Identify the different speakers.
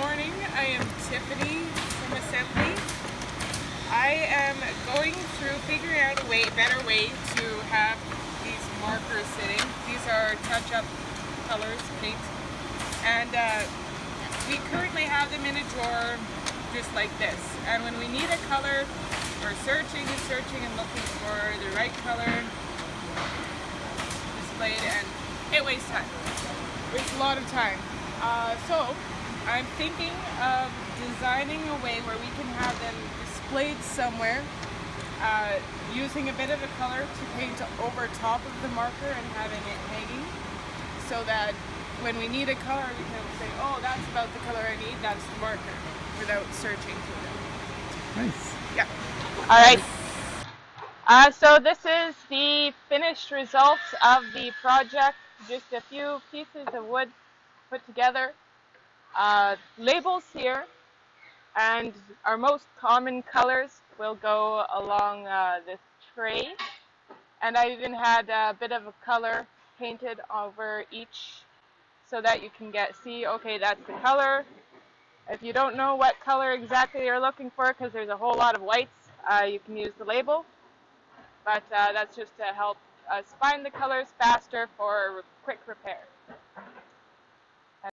Speaker 1: morning. I am Tiffany from Assembly. I am going through figuring out a better way to have these markers sitting. These are touch-up colors, paint, and we currently have them in a drawer just like this. And when we need a color, we're searching and looking for the right color displayed, and it wastes time. It's a lot of time. So I'm thinking of designing a way where we can have them displayed somewhere, using a bit of a color to paint over top of the marker and having it hanging, so that when we need a color we can say, oh, that's about the color I need, that's the marker, without searching through them.
Speaker 2: Nice.
Speaker 1: Yeah.
Speaker 3: All right. So this is the finished results of the project. Just a few pieces of wood put together. Labels here, and our most common colors will go along this tray. And I even had a bit of a color painted over each so that you can see, okay, that's the color. If you don't know what color exactly you're looking for, because there's a whole lot of whites, you can use the label. But that's just to help us find the colors faster for quick repair.